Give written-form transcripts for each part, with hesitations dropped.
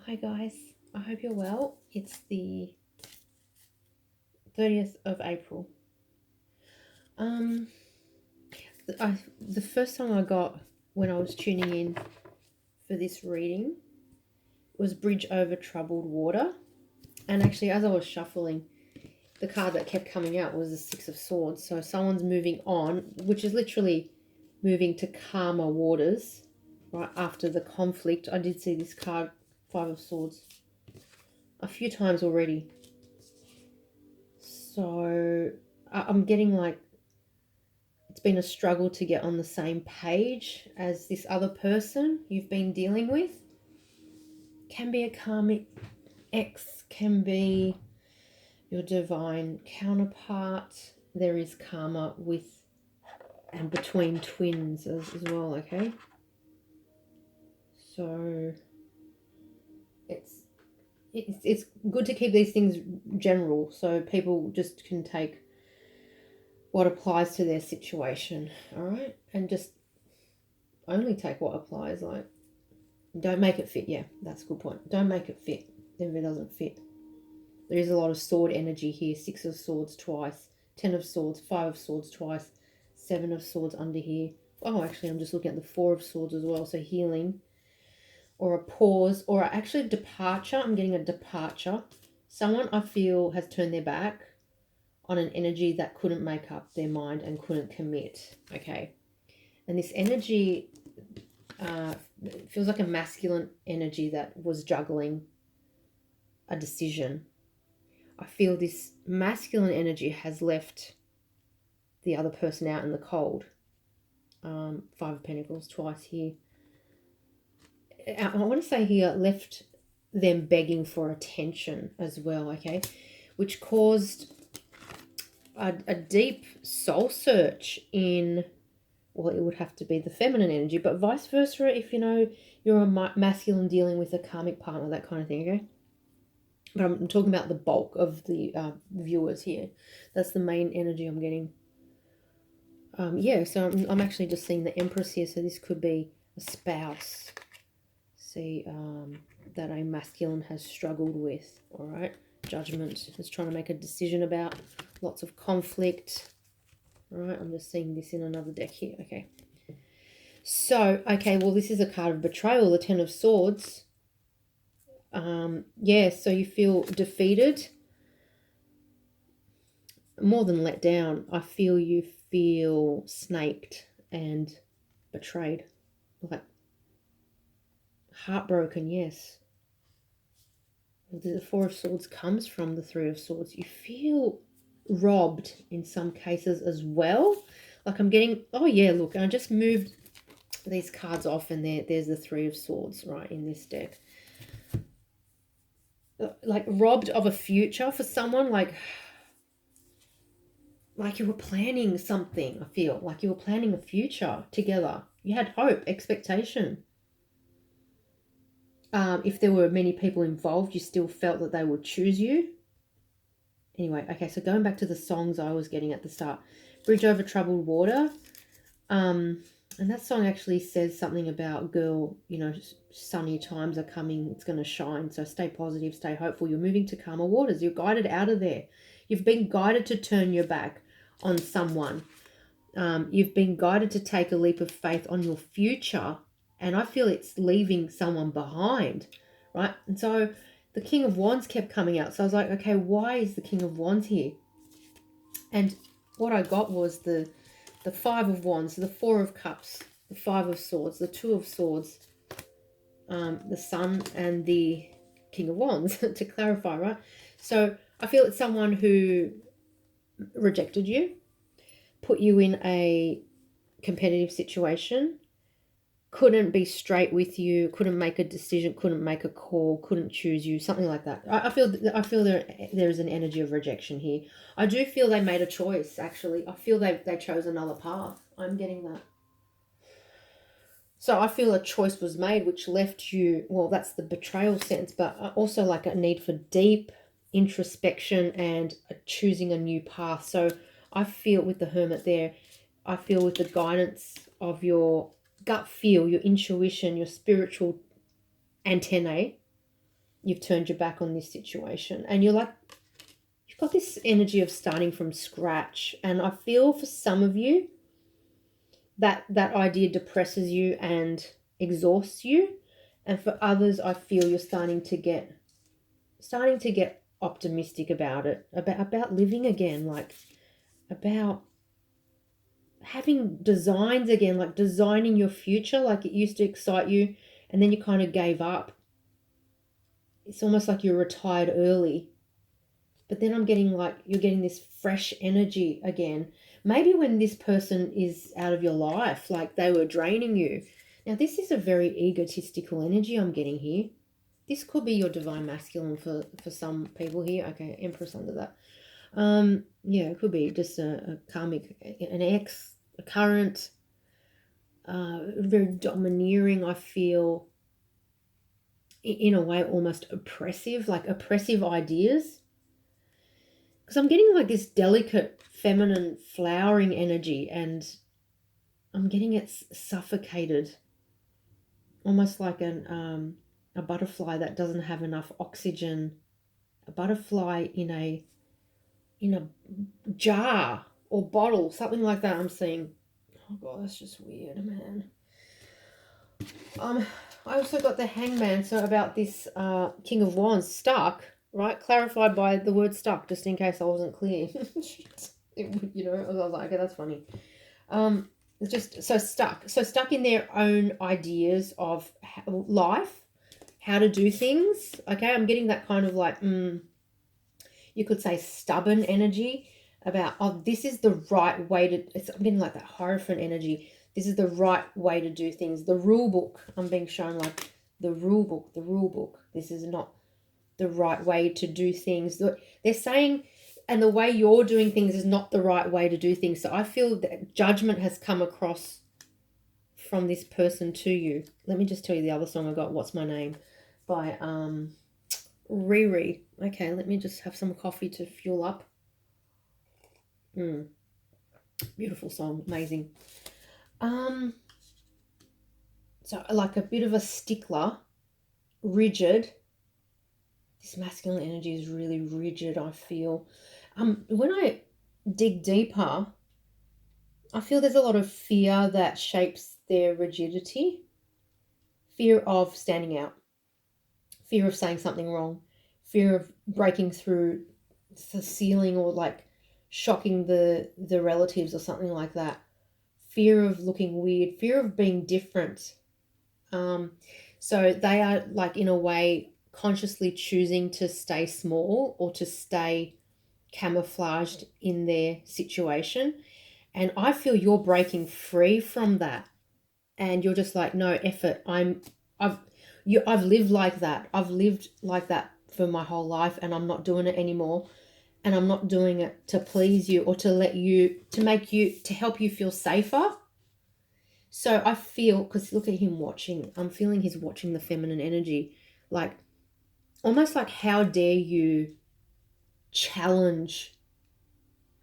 Hi guys, I hope you're well. It's the 30th of April. The first time I got when I was tuning in for this reading was Bridge Over Troubled Water. And actually, as I was shuffling, the card that kept coming out was the Six of Swords. So someone's moving on, which is literally moving to calmer waters, right after the conflict. I did see this card, Five of Swords, a few times already. So I'm getting like it's been a struggle to get on the same page as this other person you've been dealing with. Can be a karmic ex, can be your divine counterpart. There is karma with and between twins as well, okay? So it's good to keep these things general so people just can take what applies to their situation, all right? And just only take what applies. Like, don't make it fit. Yeah, that's a good point. Don't make it fit if it doesn't fit. There is a lot of sword energy here. Six of Swords twice, 10 of Swords, 5 of Swords twice, 7 of Swords under here. Oh, actually, I'm just looking at the 4 of Swords as well. So healing or a pause or actually a departure. I'm getting a departure. Someone I feel has turned their back on an energy that couldn't make up their mind and couldn't commit, okay? And this energy feels like a masculine energy that was juggling a decision. I feel this masculine energy has left the other person out in the cold. Five of Pentacles twice here. I want to say here, left them begging for attention as well, okay? Which caused a deep soul search in, well, it would have to be the feminine energy, but vice versa if, you know, you're a masculine dealing with a karmic partner, that kind of thing, okay? But I'm talking about the bulk of the viewers here. That's the main energy I'm getting. Yeah, so I'm actually just seeing the Empress here, so this could be a spouse. See, that a masculine has struggled with, all right? Judgment is trying to make a decision about, lots of conflict. All right, I'm just seeing this in another deck here, okay? So, okay, well, this is a card of betrayal, the 10 of Swords. Yeah, so you feel defeated, more than let down. I feel you feel snaked and betrayed, like heartbroken, yes. The 4 of Swords comes from the 3 of Swords. You feel robbed in some cases as well. Like I'm getting, oh yeah, look, I just moved these cards off and there's the 3 of Swords right in this deck. Like robbed of a future for someone, like you were planning something. I feel like you were planning a future together. You had hope, expectation. If there were many people involved, you still felt that they would choose you. Anyway, okay, so going back to the songs I was getting at the start. Bridge Over Troubled Water. And that song actually says something about, girl, you know, sunny times are coming. It's going to shine. So stay positive, stay hopeful. You're moving to calmer waters. You're guided out of there. You've been guided to turn your back on someone. You've been guided to take a leap of faith on your future. And I feel it's leaving someone behind, right? And so the King of Wands kept coming out. So I was like, okay, why is the King of Wands here? And what I got was the 5 of Wands, the 4 of Cups, the 5 of Swords, the 2 of Swords, the Sun, and the King of Wands, to clarify, right? So I feel it's someone who rejected you, put you in a competitive situation, couldn't be straight with you, couldn't make a decision, couldn't make a call, couldn't choose you, something like that. I feel there is an energy of rejection here. I do feel they made a choice, actually. I feel they chose another path. I'm getting that. So I feel a choice was made which left you, well, that's the betrayal sense, but also like a need for deep introspection and choosing a new path. So I feel with the Hermit there, I feel with the guidance of your gut feel, your intuition, your spiritual antennae, you've turned your back on this situation, and you're like, you've got this energy of starting from scratch. And I feel for some of you that idea depresses you and exhausts you, and for others I feel you're starting to get optimistic about it, about living again, like about having designs again, like designing your future. Like it used to excite you and then you kind of gave up. It's almost like you're retired early. But then I'm getting like you're getting this fresh energy again. Maybe when this person is out of your life, like they were draining you. Now this is a very egotistical energy I'm getting here. This could be your divine masculine for some people here. Okay, Empress under that. Yeah, it could be just a karmic, an ex, a current, very domineering, I feel, in a way almost oppressive, like oppressive ideas. Because I'm getting like this delicate, feminine, flowering energy, and I'm getting it suffocated, almost like a butterfly that doesn't have enough oxygen, a butterfly in a jar or bottle, something like that. I'm seeing. Oh god, that's just weird, man. I also got the Hangman, so about this King of Wands, stuck, right? Clarified by the word stuck, just in case I wasn't clear. I was like, okay, that's funny. It's just so stuck in their own ideas of life, how to do things. Okay, I'm getting that kind of like, you could say stubborn energy about, oh, this is the right way to, I'm getting like that Hierophant energy. This is the right way to do things. The rule book, I'm being shown like the rule book. This is not the right way to do things. They're saying, and the way you're doing things is not the right way to do things. So I feel that judgment has come across from this person to you. Let me just tell you the other song I got, What's My Name, by Riri. Okay, let me just have some coffee to fuel up. Beautiful song, amazing. So like a bit of a stickler, rigid. This masculine energy is really rigid, I feel. When I dig deeper, I feel there's a lot of fear that shapes their rigidity. Fear of standing out, fear of saying something wrong, fear of breaking through the ceiling or like shocking the relatives or something like that. Fear of looking weird, fear of being different. So they are like in a way consciously choosing to stay small or to stay camouflaged in their situation. And I feel you're breaking free from that. And you're just like, no, effort. I've lived like that. I've lived like that for my whole life, and I'm not doing it anymore. And I'm not doing it to please you or to help you feel safer. So I feel, because look at him watching, I'm feeling he's watching the feminine energy, like almost like, how dare you challenge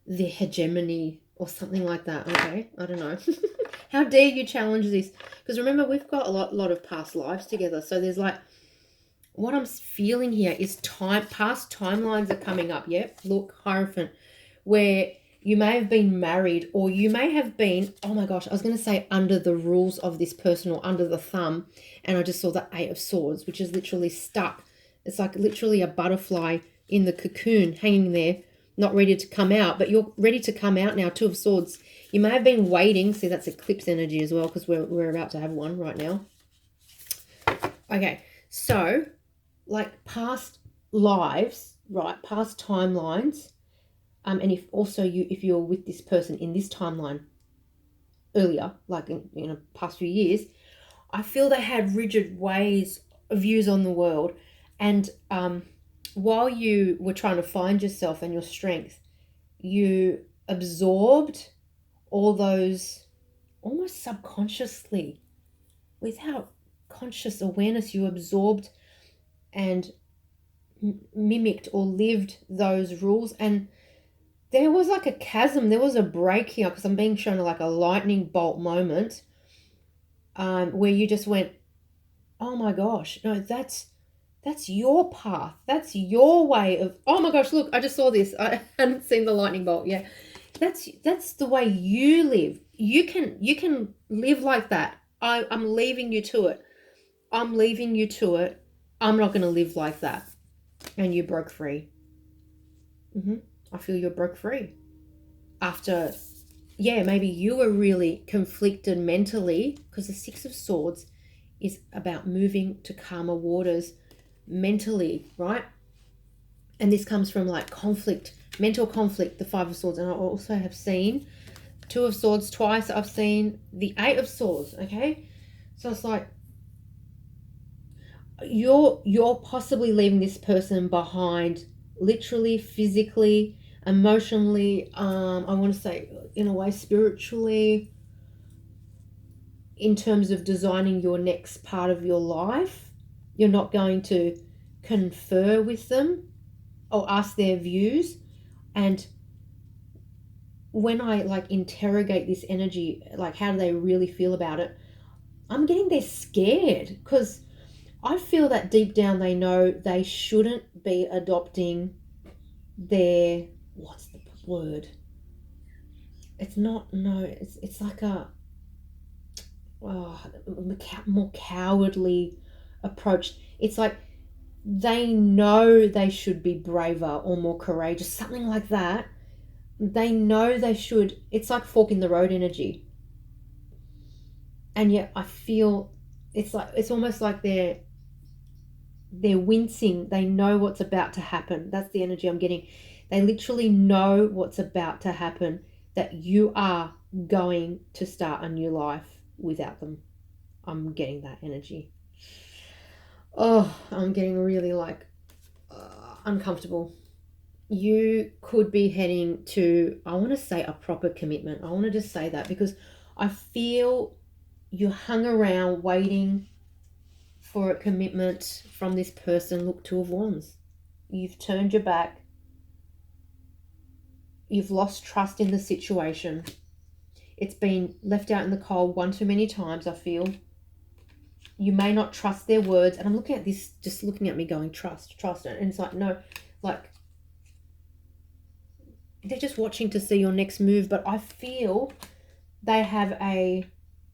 the hegemony or something like that. Okay, I don't know. How dare you challenge this? Because remember, we've got a lot of past lives together. So there's like, what I'm feeling here is past timelines are coming up. Yep, look, Hierophant, where you may have been married, or you may have been, oh my gosh, I was going to say under the rules of this person or under the thumb. And I just saw the Eight of Swords, which is literally stuck. It's like literally a butterfly in the cocoon hanging there, not ready to come out, but you're ready to come out now. Two of Swords. You may have been waiting. See, that's eclipse energy as well, because we're about to have one right now. Okay, so like past lives, right? Past timelines. And if you're with this person in this timeline earlier, like in past few years, I feel they had rigid views on the world. And while you were trying to find yourself and your strength, you absorbed all those almost subconsciously, without conscious awareness. You absorbed and mimicked or lived those rules. And there was like a chasm, there was a break here, because I'm being shown like a lightning bolt moment where you just went, oh my gosh, no, that's That's your path. That's your way of, oh my gosh, look, I just saw this. I hadn't seen the lightning bolt. Yeah. That's the way you live. You can live like that. I'm leaving you to it. I'm leaving you to it. I'm not going to live like that. And you broke free. I feel you broke free. After, yeah, maybe you were really conflicted mentally, because the Six of Swords is about moving to calmer waters mentally, right? And this comes from like conflict, mental conflict, the Five of Swords. And I also have seen Two of Swords twice. I've seen the Eight of Swords, okay? So it's like you're possibly leaving this person behind, literally, physically, emotionally, I want to say in a way spiritually, in terms of designing your next part of your life. You're not going to confer with them or ask their views. And when I like interrogate this energy, like how do they really feel about it, I'm getting they're scared, because I feel that deep down they know they shouldn't be adopting their, what's the word? It's not, no, it's like a more cowardly approach. It's like they know they should be braver or more courageous, something like that. They know they should. It's like fork in the road energy. And yet I feel it's almost like they're wincing. They know what's about to happen. That's the energy I'm getting. They literally know what's about to happen, that you are going to start a new life without them. I'm getting that energy. Oh, I'm getting really like uncomfortable. You could be heading to, I want to say, a proper commitment. I want to just say that, because I feel you hung around waiting for a commitment from this person. Look, Two of Wands. You've turned your back. You've lost trust in the situation. It's been left out in the cold one too many times, I feel. You may not trust their words. And I'm looking at this, just looking at me going, trust. And it's like, no, like, they're just watching to see your next move. But I feel they have a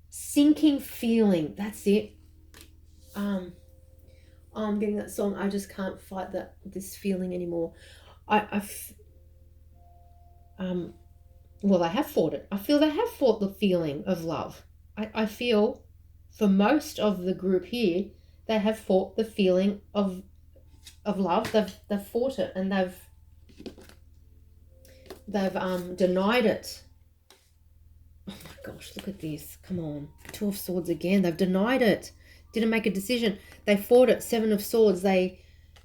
sinking feeling. That's it. I'm getting that song. I just can't fight this feeling anymore. Well, they have fought it. I feel they have fought the feeling of love. I feel for most of the group here, they have fought the feeling of love. They've fought it, and they've denied it. Oh my gosh, look at this. Come on. Two of Swords again. They've denied it. Didn't make a decision. They fought it. Seven of Swords. They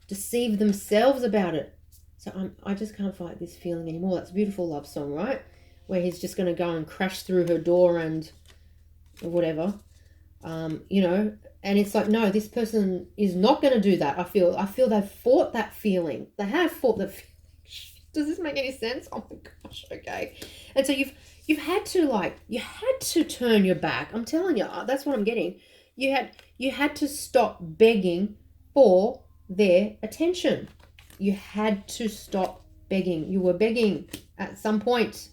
deceived themselves about it. So I just can't fight this feeling anymore. That's a beautiful love song, right? Where he's just going to go and crash through her door and whatever. You know, and it's like, no, this person is not going to do that. I feel they've fought that feeling. They have fought the feeling. Does this make any sense? Oh my gosh, okay. And so you've had to turn your back. I'm telling you, that's what I'm getting. You had to stop begging for their attention. You had to stop begging. You were begging at some point.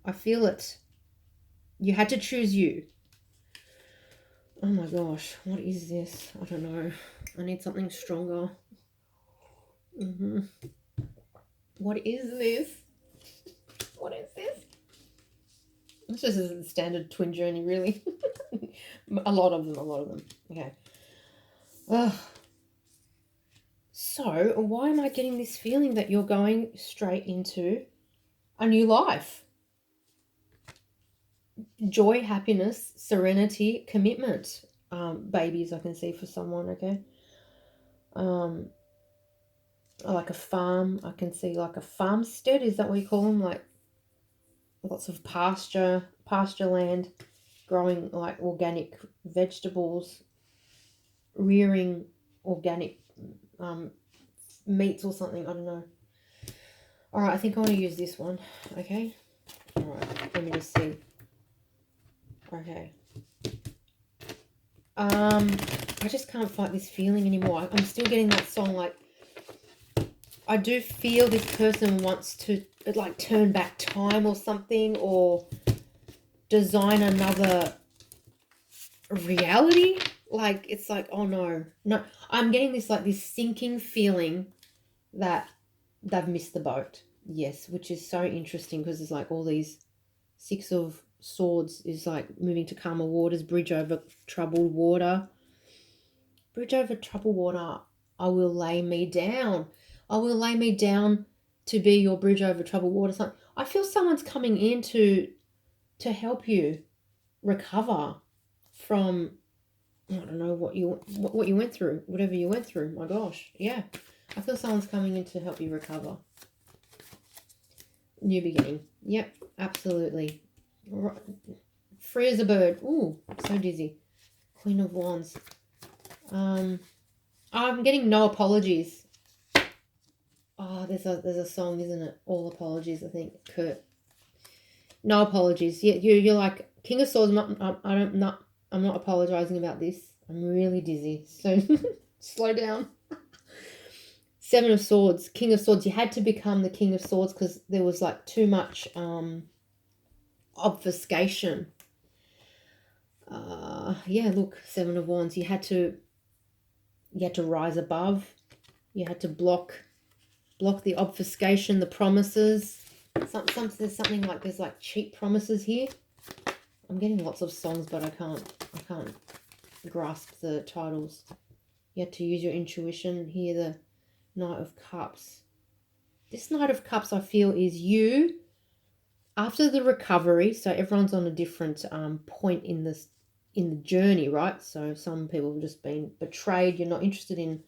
I feel it. You had to choose you. Oh my gosh, what is this? I don't know. I need something stronger. What is this? What is this? It's just a standard twin journey, really. A lot of them. Okay. So, why am I getting this feeling that you're going straight into a new life? Joy, happiness, serenity, commitment. Babies I can see for someone, okay? Like a farm. I can see like a farmstead. Is that what you call them? Like lots of pasture land, growing like organic vegetables, rearing organic meats or something. I don't know. All right, I think I want to use this one. Okay. All right, let me just see. Okay. I just can't fight this feeling anymore. I'm still getting that song, like, I do feel this person wants to, like, turn back time or something, or design another reality. Like, it's like, oh no, I'm getting this, like, this sinking feeling that they've missed the boat. Yes, which is so interesting, because there's like all these Six of Swords is like moving to calmer waters, bridge over troubled water. Bridge over troubled water. I will lay me down. I will lay me down to be your bridge over troubled water. I feel someone's coming in to help you recover from, I don't know, what you went through, whatever you went through. My gosh, yeah. I feel someone's coming in to help you recover. New beginning. Yep, absolutely. Right. Free as a bird. Ooh, so dizzy. Queen of Wands. I'm getting no apologies. Oh, there's a song, isn't it? All apologies, I think. Kurt. No apologies. Yeah, you're like King of Swords. I'm not apologizing about this. I'm really dizzy. So slow down. Seven of Swords, King of Swords. You had to become the King of Swords because there was like too much obfuscation. Yeah, look, Seven of Wands. You had to rise above. You had to block the obfuscation, the promises. There's something like there's like cheap promises here. I'm getting lots of songs, but I can't grasp the titles. You had to use your intuition here. The Knight of Cups. This Knight of Cups, I feel, is you after the recovery. So everyone's on a different point in the journey, right? So some people have just been betrayed. You're not interested in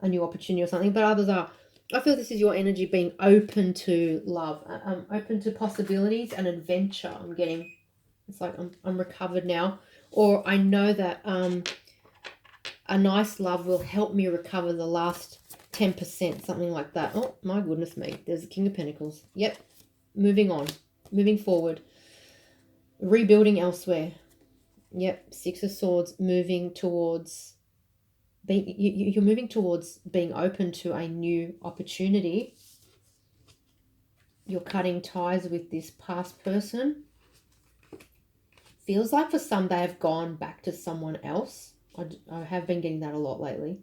a new opportunity or something, but others are. I feel this is your energy being open to love, open to possibilities and adventure. I'm getting, it's like I'm recovered now, or I know that a nice love will help me recover the last 10%, something like that. Oh, my goodness me. There's the King of Pentacles. Yep. Moving on. Moving forward. Rebuilding elsewhere. Yep. Six of Swords. Moving towards you're moving towards being open to a new opportunity. You're cutting ties with this past person. Feels like for some they have gone back to someone else. I have been getting that a lot lately.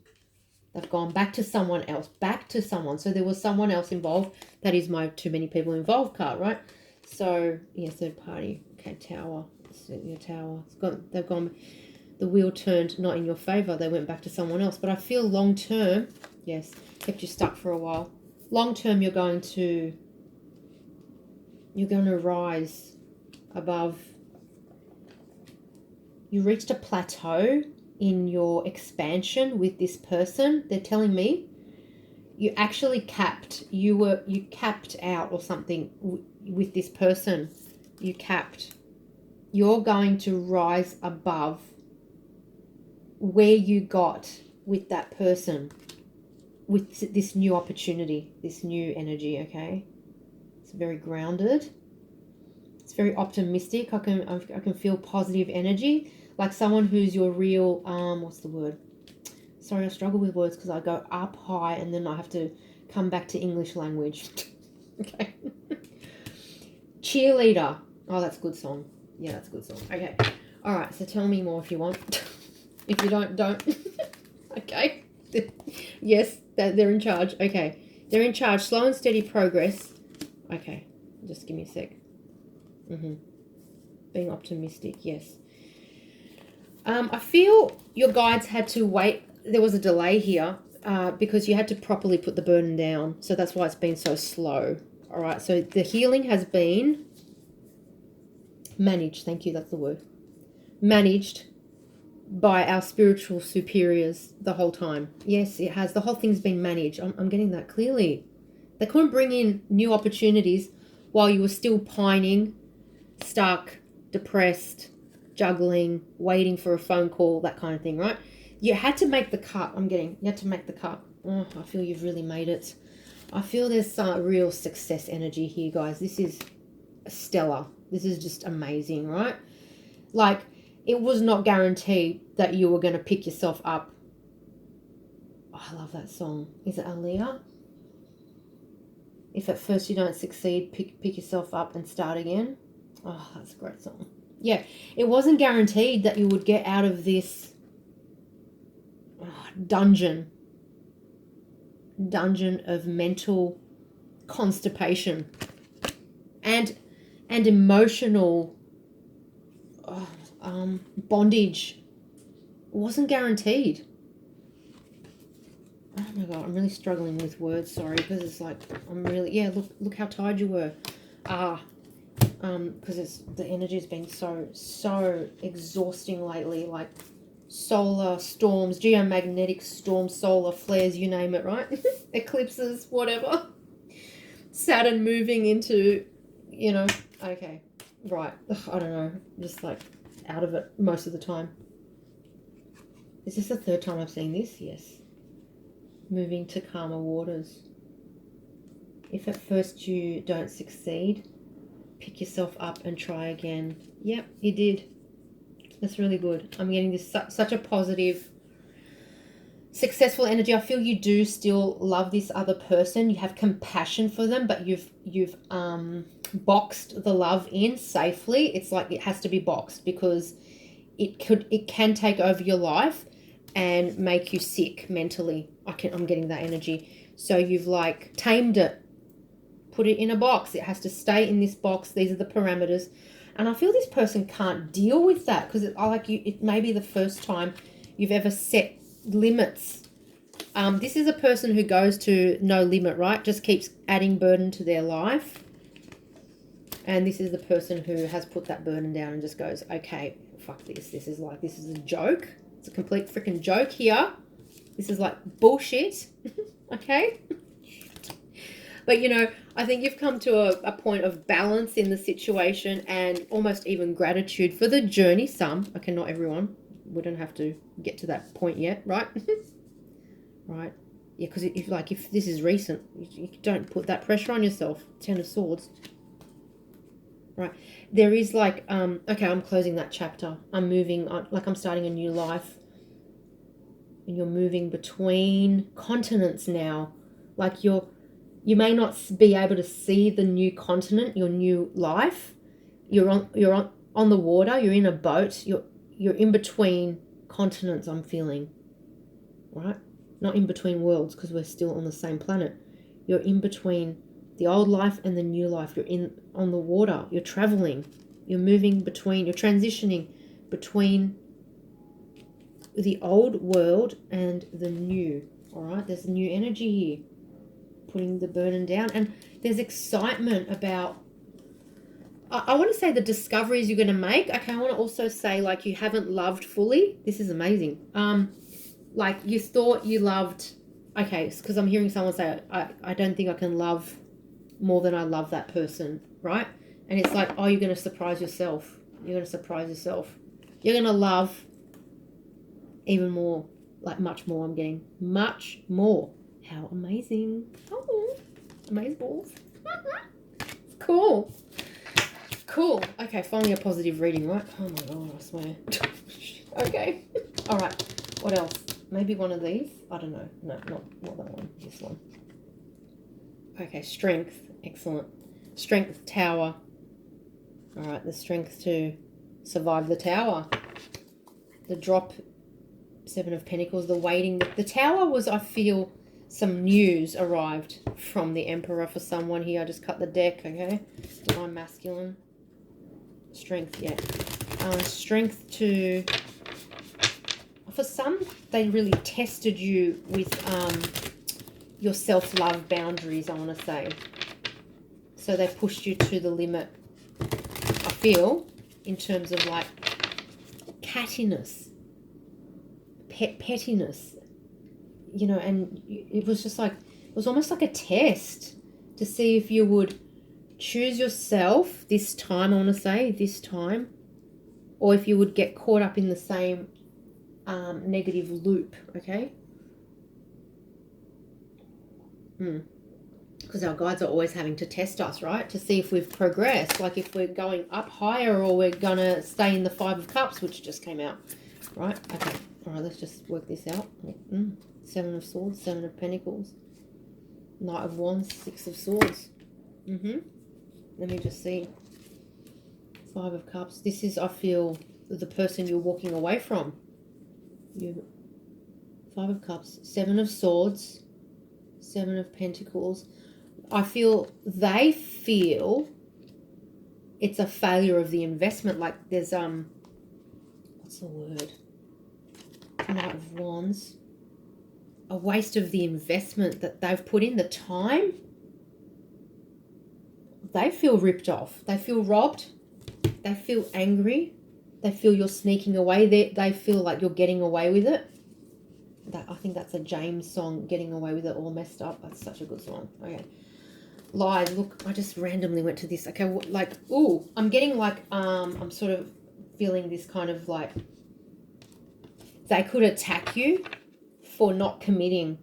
They've gone back to someone else, back to someone. So there was someone else involved. That is my too many people involved card, right? So, yeah, third party. Okay, Tower. Your Tower. They've gone, the wheel turned not in your favor. They went back to someone else. But I feel long term, yes, kept you stuck for a while. Long term, you're going to rise above. You reached a plateau in your expansion with this person. They're telling me you actually capped. You capped out or something with this person. You capped. You're going to rise above where you got with that person, with this new opportunity, this new energy. Okay, it's very grounded. It's very optimistic. I can feel positive energy. Like someone who's your real, what's the word? Sorry, I struggle with words because I go up high and then I have to come back to English language. Okay. Cheerleader. Oh, that's a good song. Yeah, that's a good song. Okay. All right, so tell me more if you want. If you don't. Okay. Yes, they're in charge. Okay. They're in charge. Slow and steady progress. Okay. Just give me a sec. Being optimistic, yes. I feel your guides had to wait. There was a delay here because you had to properly put the burden down. So that's why it's been so slow. All right. So the healing has been managed. Thank you. That's the word. Managed by our spiritual superiors the whole time. Yes, it has. The whole thing's been managed. I'm getting that clearly. They couldn't bring in new opportunities while you were still pining, stuck, depressed, juggling, waiting for a phone call, that kind of thing, right? You had to make the cut. You had to make the cut. Oh, I feel you've really made it. I feel there's some real success energy here, guys. This is stellar. This is just amazing, right? Like, it was not guaranteed that you were going to pick yourself up. Oh, I love that song. Is it Aaliyah? If at first you don't succeed, pick yourself up and start again. Oh, that's a great song. Yeah, it wasn't guaranteed that you would get out of this dungeon of mental constipation and emotional bondage. It wasn't guaranteed. Oh my God, I'm really struggling with words, sorry, because it's like, I'm really, yeah, look how tired you were. Because the energy's been so exhausting lately, like solar storms, geomagnetic storms, solar flares, you name it, right? Eclipses, whatever. Saturn moving into, okay, right. I don't know, just like out of it most of the time. Is this the third time I've seen this? Yes. Moving to calmer waters. If at first you don't succeed, pick yourself up and try again. Yep, you did. That's really good. I'm getting this such a positive, successful energy. I feel you do still love this other person. You have compassion for them, but you've boxed the love in safely. It's like it has to be boxed because it can take over your life and make you sick mentally. I'm getting that energy. So you've like tamed it, put it in a box. It has to stay in this box. These are the parameters. And I feel this person can't deal with that because it may be the first time you've ever set limits. This is a person who goes to no limit, right? Just keeps adding burden to their life. And this is the person who has put that burden down and just goes, okay, fuck this. This is a joke. It's a complete freaking joke here. This is like bullshit. Okay? But, I think you've come to a point of balance in the situation and almost even gratitude for the journey. Some, okay, not everyone. We don't have to get to that point yet, right? Right. Yeah, because if this is recent, you don't put that pressure on yourself. 10 of Swords. Right. There is okay, I'm closing that chapter. I'm moving on, I'm starting a new life. And you're moving between continents now. Like you may not be able to see the new continent, your new life. You're on the water, you're in a boat, you're in between continents, I'm feeling. Right? Not in between worlds because we're still on the same planet. You're in between the old life and the new life. You're on the water, you're traveling. You're moving between, you're transitioning between the old world and the new. All right? There's new energy here. Putting the burden down, and there's excitement about I want to say the discoveries you're going to make. Okay, I want to also say you haven't loved fully. This is amazing. You thought you loved, okay, because I'm hearing someone say I don't think I can love more than I love that person, right? And it's like, oh, you're going to surprise yourself. You're going to surprise yourself. You're going to love even more, much more. I'm getting much more. How amazing. Oh, amazeballs. It's cool. Cool. Okay, finally a positive reading, right? Oh my God, I swear. Okay. All right. What else? Maybe one of these? I don't know. No, not that one. This one. Okay, strength. Excellent. Strength tower. All right, the strength to survive the tower. The drop, 7 of Pentacles, the waiting. The tower was, I feel, some news arrived from the Emperor for someone here. I just cut the deck, okay? Divine Masculine. Strength, yeah. Strength to... For some, they really tested you with your self-love boundaries, I want to say. So they pushed you to the limit, I feel, in terms of cattiness, pettiness. And it was just it was almost like a test to see if you would choose yourself this time, I want to say, or if you would get caught up in the same negative loop, okay? because our guides are always having to test us, right? To see if we've progressed, like if we're going up higher or we're going to stay in the Five of Cups, which just came out, right? Okay, all right, let's just work this out. Seven of Swords, Seven of Pentacles, Knight of Wands, Six of Swords. Let me just see. Five of Cups. This is, I feel, the person you're walking away from. Five of Cups, Seven of Swords, Seven of Pentacles. I feel they feel it's a failure of the investment. Like there's what's the word? Knight of Wands. A waste of the investment that they've put in, the time. They feel ripped off. They feel robbed. They feel angry. They feel you're sneaking away. They feel like you're getting away with it. I think that's a Jayne song, Getting Away With It All Messed Up. That's such a good song. Okay. Lies. Look, I just randomly went to this. Okay, like, ooh, I'm getting like, I'm sort of feeling this kind of like, they could attack you for not committing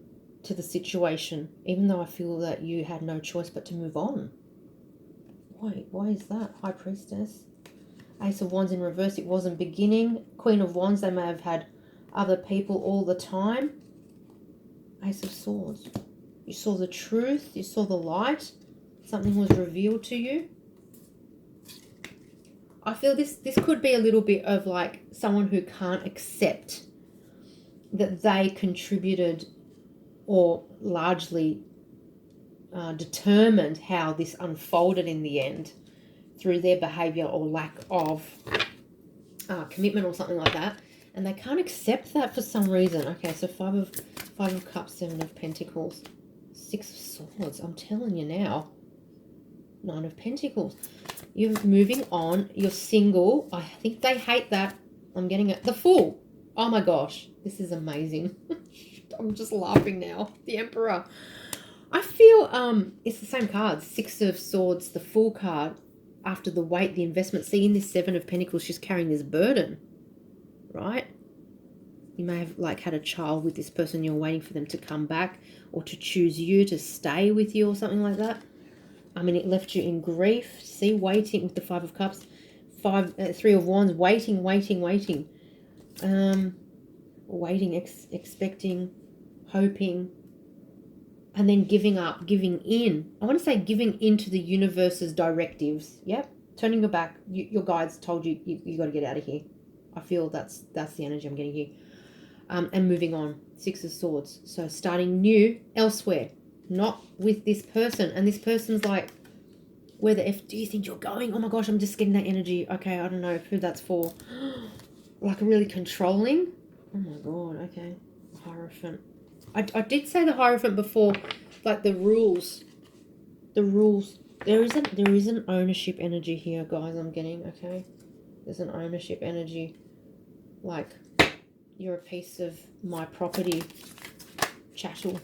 to the situation, even though I feel that you had no choice but to move on. Why is that? High Priestess. Ace of Wands in reverse, it wasn't beginning. Queen of Wands, they may have had other people all the time. Ace of Swords. You saw the truth. You saw the light. Something was revealed to you. I feel this could be a little bit of like someone who can't accept that they contributed or largely determined how this unfolded in the end through their behavior or lack of commitment or something like that. And they can't accept that for some reason. Okay, so Five of Cups, Seven of Pentacles, Six of Swords. I'm telling you now. Nine of Pentacles. You're moving on. You're single. I think they hate that. I'm getting it. The Fool. Oh my gosh. This is amazing. I'm just laughing now. The Emperor. I feel it's the same card. Six of Swords, the Fool card. After the Waite, the investment. See, in this Seven of Pentacles, she's carrying this burden. Right? You may have like had a child with this person. You're waiting for them to come back or to choose you to stay with you or something like that. I mean, it left you in grief. See, waiting with the Five of Cups, Three of Wands, waiting, expecting, hoping, and then giving up, giving in. I want to say giving in to the universe's directives. Yep, turning your back. Your guides told you you got to get out of here. I feel that's the energy I'm getting here. And moving on. Six of Swords. So starting new elsewhere. Not with this person. And this person's like, where the F do you think you're going? Oh my gosh, I'm just getting that energy. Okay, I don't know who that's for. Like really controlling. Oh my god, okay. Hierophant. I did say the Hierophant before, like the rules. The rules. There is an ownership energy here, guys, I'm getting, okay? There's an ownership energy. Like, you're a piece of my property. Chattel.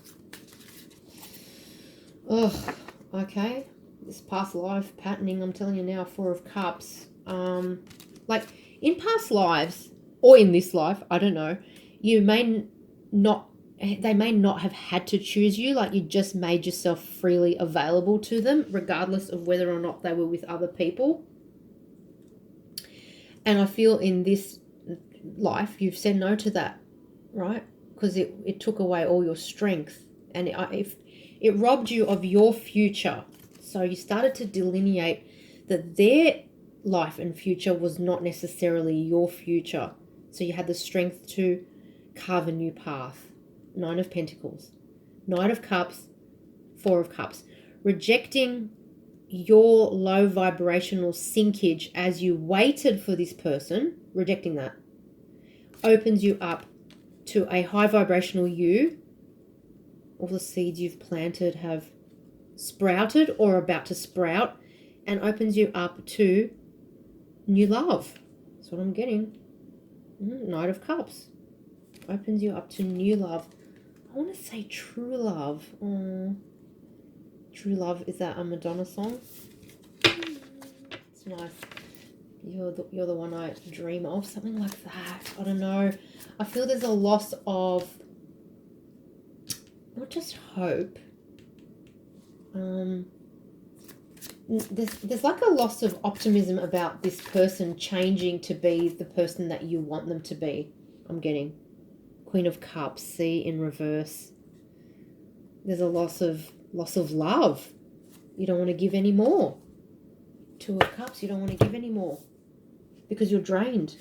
Ugh, okay. This past life patterning, I'm telling you now, Four of Cups. Like, in past lives, or in this life, I don't know, they may not have had to choose you, like you just made yourself freely available to them, regardless of whether or not they were with other people. And I feel in this life, you've said no to that, right? Because it took away all your strength, and it robbed you of your future. So you started to delineate that their life and future was not necessarily your future. So you had the strength to carve a new path. Nine of Pentacles, Knight of Cups, Four of Cups. Rejecting your low vibrational sinkage as you waited for this person, rejecting that, opens you up to a high vibrational you. All the seeds you've planted have sprouted or are about to sprout, and opens you up to new love. That's what I'm getting. Knight of Cups. Opens you up to new love. I want to say true love. True love, is that a Madonna song? It's nice. You're the one I dream of. Something like that. I don't know. I feel there's a loss of not just hope, There's like a loss of optimism about this person changing to be the person that you want them to be. I'm getting Queen of Cups, see, in reverse. There's a loss of love. You don't want to give any more. Two of Cups, you don't want to give any more because you're drained.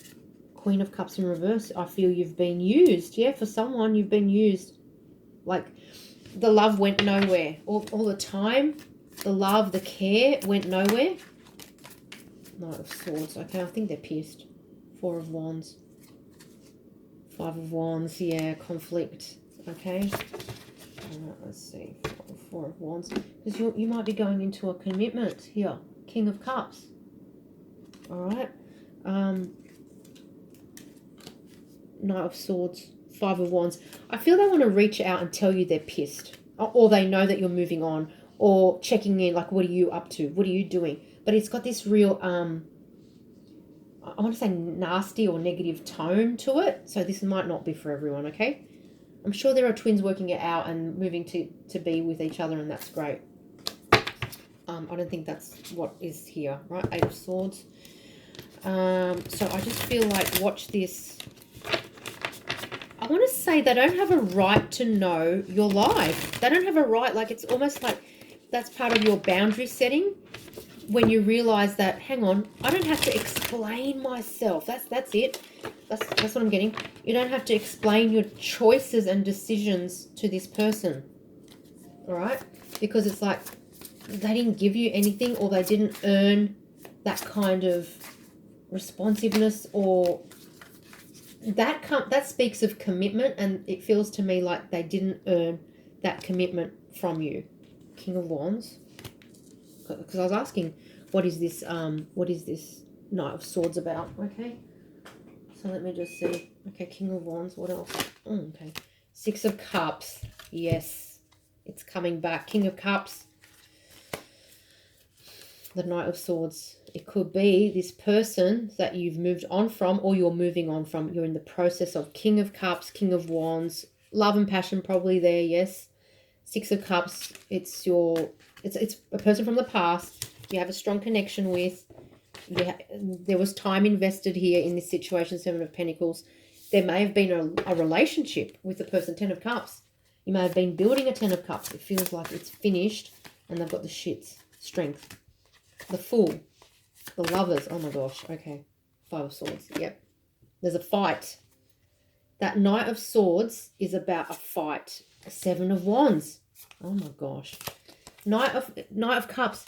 Queen of Cups in reverse, I feel you've been used. Yeah, for someone you've been used. Like the love went nowhere. All the time, the love, the care went nowhere. Knight of Swords. Okay, I think they're pissed. Four of Wands. Five of Wands. Yeah, conflict. Okay. Let's see. Four of Wands. Because you might be going into a commitment here. King of Cups. All right. Knight of Swords. Five of Wands. I feel they want to reach out and tell you they're pissed. Or they know that you're moving on. Or checking in, like, what are you up to? What are you doing? But it's got this real, I want to say nasty or negative tone to it. So this might not be for everyone, okay? I'm sure there are twins working it out and moving to be with each other, and that's great. I don't think that's what is here, right? Eight of Swords. So I just feel like, watch this. I want to say they don't have a right to know your life. They don't have a right. Like, it's almost like that's part of your boundary setting when you realize that, hang on, I don't have to explain myself. That's it. That's what I'm getting. You don't have to explain your choices and decisions to this person. All right? Because it's like they didn't give you anything, or they didn't earn that kind of responsiveness, or that speaks of commitment, and it feels to me like they didn't earn that commitment from you. King of Wands. Because I was asking, what is this Knight of Swords about? Okay. So let me just see. Okay, King of Wands. What else? Okay. Six of Cups. Yes. It's coming back. King of Cups. The Knight of Swords. It could be this person that you've moved on from, or you're moving on from. You're in the process of King of Cups, King of Wands. Love and passion probably there, yes. Six of Cups. It's a person from the past you have a strong connection with. There was time invested here in this situation. Seven of Pentacles. There may have been a relationship with the person. Ten of Cups. You may have been building a Ten of Cups. It feels like it's finished and they've got the shits. Strength. The Fool. The Lovers. Oh my gosh. Okay. Five of Swords. Yep. There's a fight. That Knight of Swords is about a fight. Seven of Wands. Oh my gosh. Knight of Cups.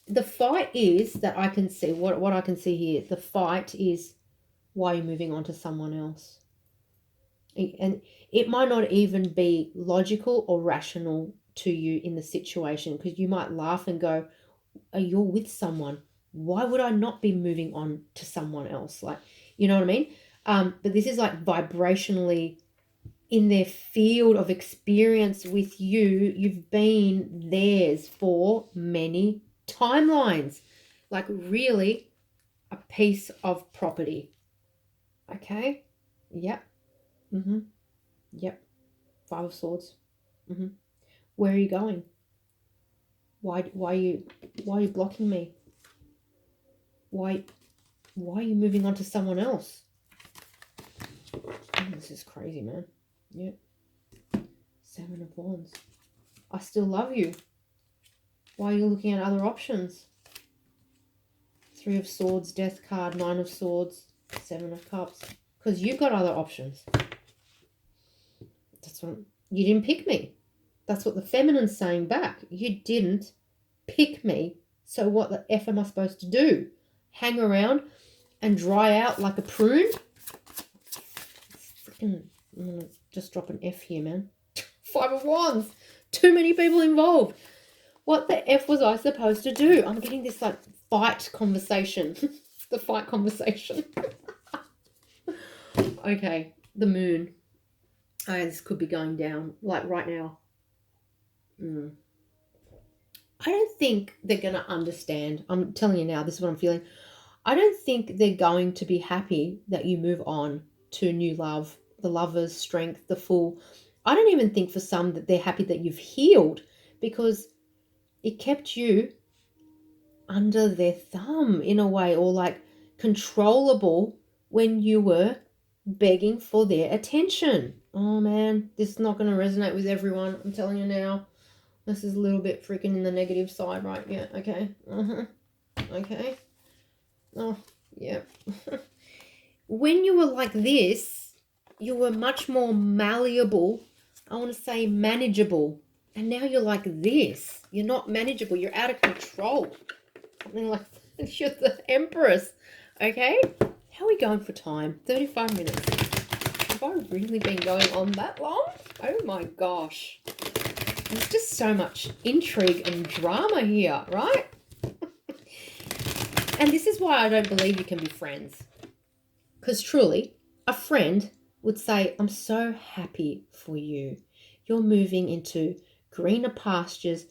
The fight is that I can see, what I can see here, the fight is why you're moving on to someone else. And it might not even be logical or rational to you in the situation, because you might laugh and go, you're with someone. Why would I not be moving on to someone else? Like, you know what I mean? But this is like vibrationally in their field of experience with you. You've been theirs for many timelines. Like, really a piece of property. Okay? Yep. Yep. Five of Swords. Where are you going? Why are you blocking me? Why are you moving on to someone else? This is crazy, man. Yep. Seven of Wands. I still love you. Why are you looking at other options? Three of Swords, Death card, Nine of Swords, Seven of Cups. Because you've got other options. That's what you didn't pick me. That's what the feminine's saying back. You didn't pick me. So what the F am I supposed to do? Hang around and dry out like a prune? I'm gonna just drop an F here, man. Five of Wands. Too many people involved. What the F was I supposed to do? I'm getting this like fight conversation. The fight conversation. Okay. The Moon. Oh, this could be going down like right now. I don't think they're going to understand. I'm telling you now, this is what I'm feeling. I don't think they're going to be happy that you move on to new love, the Lovers, Strength, the Fool. I don't even think for some that they're happy that you've healed, because it kept you under their thumb in a way, or like controllable when you were begging for their attention. Oh man, this is not going to resonate with everyone. I'm telling you now. This is a little bit freaking in the negative side, right? Yeah, okay. Okay. Oh, yeah. When you were like this, you were much more malleable. I want to say manageable. And now you're like this. You're not manageable. You're out of control. Something like that. You're the Empress. Okay? How are we going for time? 35 minutes. Have I really been going on that long? Oh my gosh. There's just so much intrigue and drama here, right? And this is why I don't believe you can be friends. Because truly, a friend would say, I'm so happy for you. You're moving into greener pastures,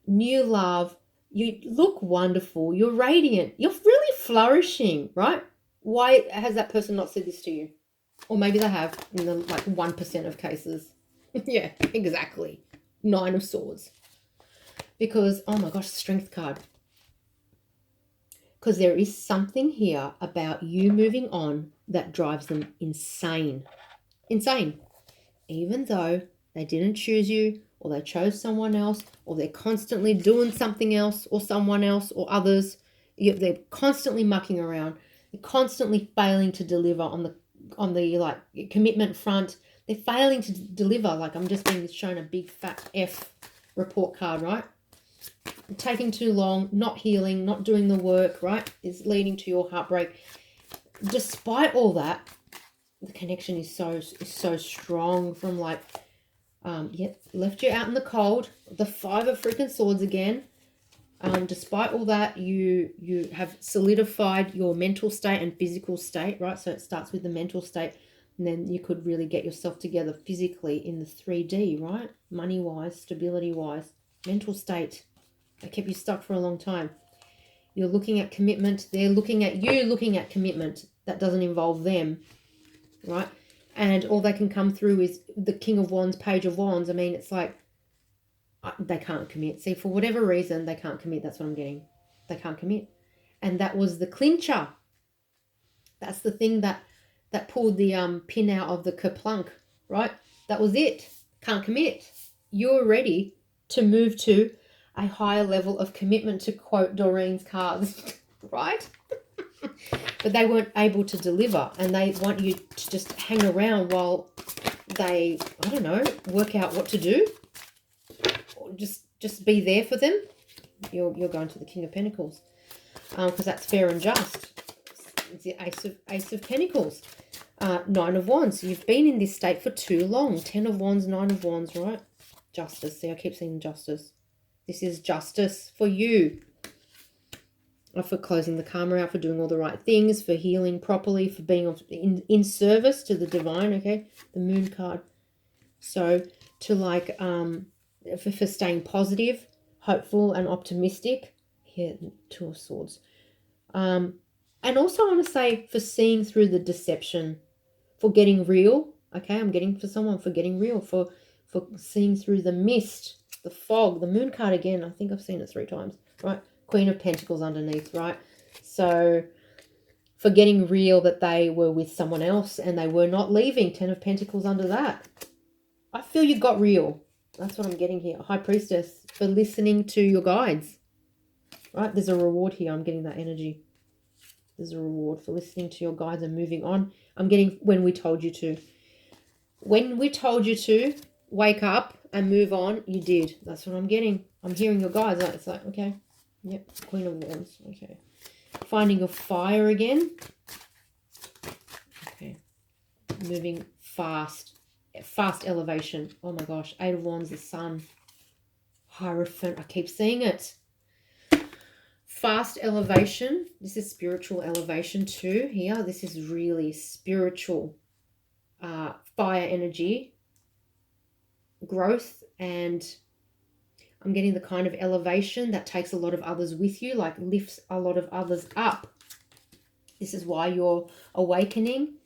new love. You look wonderful. You're radiant. You're really flourishing, right? Why has that person not said this to you? Or maybe they have in the 1% of cases. Yeah, exactly. 9 of Swords. Because, oh my gosh, Strength card. Because there is something here about you moving on that drives them insane. Insane. Even though they didn't choose you, or they chose someone else, or they're constantly doing something else, or someone else, or others. They're constantly mucking around. They're constantly failing to deliver on the commitment front. They're failing to deliver. I'm just being shown a big fat F report card, right? Taking too long, not healing, not doing the work, right, is leading to your heartbreak. Despite all that, the connection is so strong from left you out in the cold. The 5 of freaking Swords again. Despite all that, you have solidified your mental state and physical state, right? So it starts with the mental state, and then you could really get yourself together physically in the 3D, right? Money-wise, stability-wise, mental state. They kept you stuck for a long time. You're looking at commitment. They're looking at you looking at commitment. That doesn't involve them, right? And all they can come through is the King of Wands, Page of Wands. I mean, it's like they can't commit. See, for whatever reason, they can't commit. That's what I'm getting. They can't commit. And that was the clincher. That's the thing that pulled the pin out of the kerplunk, right? That was it. Can't commit. You're ready to move to a higher level of commitment, to quote Doreen's cards, right? But they weren't able to deliver, and they want you to just hang around while they, I don't know, work out what to do, or just be there for them. You're going to the King of Pentacles, because that's fair and just. It's the Ace of Pentacles, 9 of Wands. You've been in this state for too long. 10 of Wands, 9 of Wands, right? Justice. See, I keep saying justice. This is justice for you. For closing the karma out, for doing all the right things, for healing properly, for being in service to the divine, okay? The Moon card. So to for staying positive, hopeful and optimistic. Here, 2 of Swords. And also I want to say for seeing through the deception, for getting real, okay? I'm getting for someone for getting real, for seeing through the mist, the fog, the Moon card again. I think I've seen it 3 times, right? Queen of Pentacles underneath, right? So for getting real that they were with someone else and they were not leaving. 10 of Pentacles under that. I feel you got real. That's what I'm getting here. High Priestess, for listening to your guides, right? There's a reward here. I'm getting that energy. There's a reward for listening to your guides and moving on. I'm getting when we told you to. When we told you to wake up and move on, you did. That's what I'm getting. I'm hearing your guides. It's like, okay. Yep, Queen of Wands. Okay. Finding your fire again. Okay. Moving fast. Fast elevation. Oh my gosh. 8 of Wands, the Sun. Hierophant. I keep seeing it. Fast elevation. This is spiritual elevation too here. This is really spiritual fire energy. Growth, and I'm getting the kind of elevation that takes a lot of others with you, like lifts a lot of others up. This is why your awakening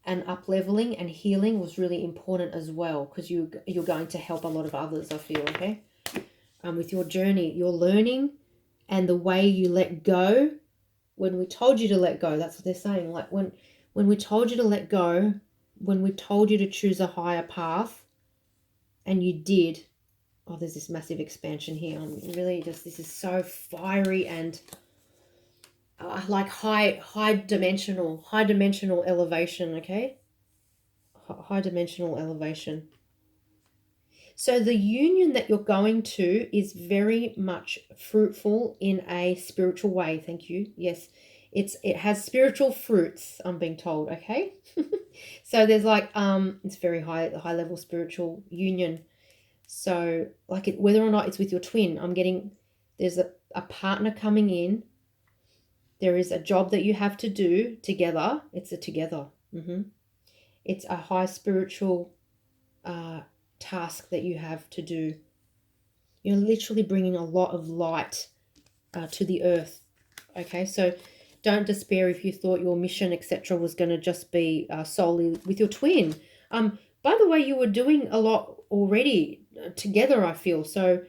and up-leveling and healing was really important as well, because you're going to help a lot of others, I feel, okay? with your journey, your learning, and the way you let go. When we told you to let go, that's what they're saying. Like when we told you to let go, when we told you to choose a higher path, and you did. Oh, there's this massive expansion here. I'm really just, this is so fiery and like high dimensional elevation. Okay, high dimensional elevation. So the union that you're going to is very much fruitful in a spiritual way. Thank you. Yes, it has spiritual fruits, I'm being told. Okay. So there's like it's very high level spiritual union. So like whether or not it's with your twin, I'm getting there's a partner coming in. There is a job that you have to do together. It's a together. It's a high spiritual task that you have to do. You're literally bringing a lot of light to the earth. Okay, so don't despair if you thought your mission, etc., was going to just be solely with your twin. By the way, you were doing a lot already together, I feel. So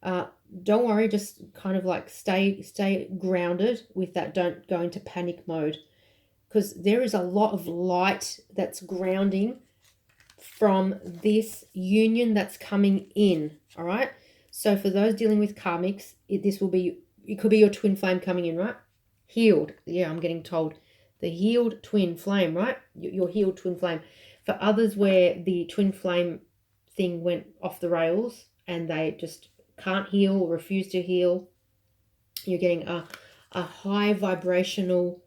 don't worry, just kind of like stay grounded with that. Don't go into panic mode, because there is a lot of light that's grounding from this union that's coming in. All right, so for those dealing with karmics, it could be your twin flame coming in, right? Healed. Yeah, I'm getting told the healed twin flame, right? Your healed twin flame. For others where the twin flame thing went off the rails and they just can't heal or refuse to heal, you're getting a high vibrational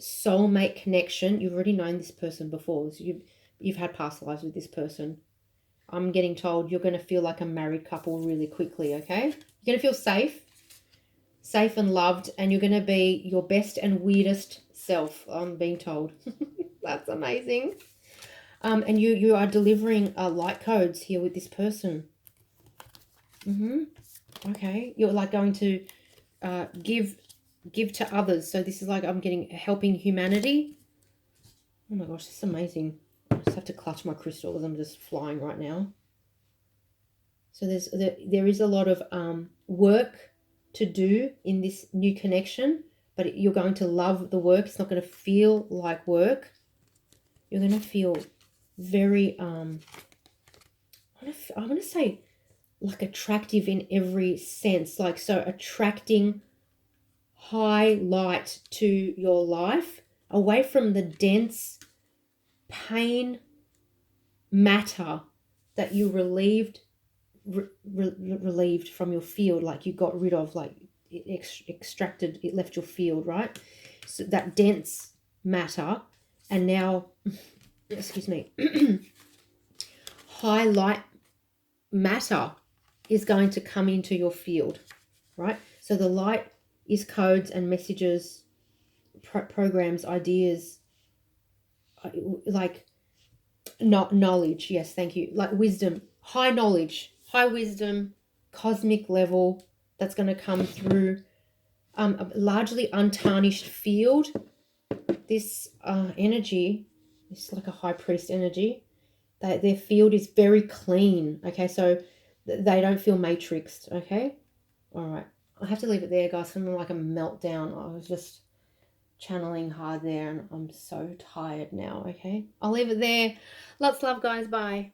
soulmate connection. You've already known this person before. So you've had past lives with this person. I'm getting told you're going to feel like a married couple really quickly, okay? You're going to feel safe and loved, and you're going to be your best and weirdest self, I'm being told. That's amazing. And you are delivering light codes here with this person. Okay, you're like going to give to others. So this is like, I'm getting helping humanity. Oh my gosh, this is amazing. I just have to clutch my crystals. I'm just flying right now. So there is a lot of work to do in this new connection, but you're going to love the work. It's not going to feel like work. You're going to feel very I want to say like attractive in every sense, like so attracting high light to your life, away from the dense pain matter that you relieved from your field, like you got rid of, like it extracted, it left your field, right? So that dense matter, and now excuse me, high light matter is going to come into your field, right? So the light is codes and messages, programs, ideas, like knowledge. Yes, thank you. Like wisdom, high knowledge, high wisdom, cosmic level that's going to come through a largely untarnished field. This energy, it's like a high priest energy. Their field is very clean. Okay, so they don't feel matrixed. Okay, all right. I have to leave it there, guys. Something like a meltdown. I was just channeling hard there, and I'm so tired now. Okay, I'll leave it there. Lots of love, guys. Bye.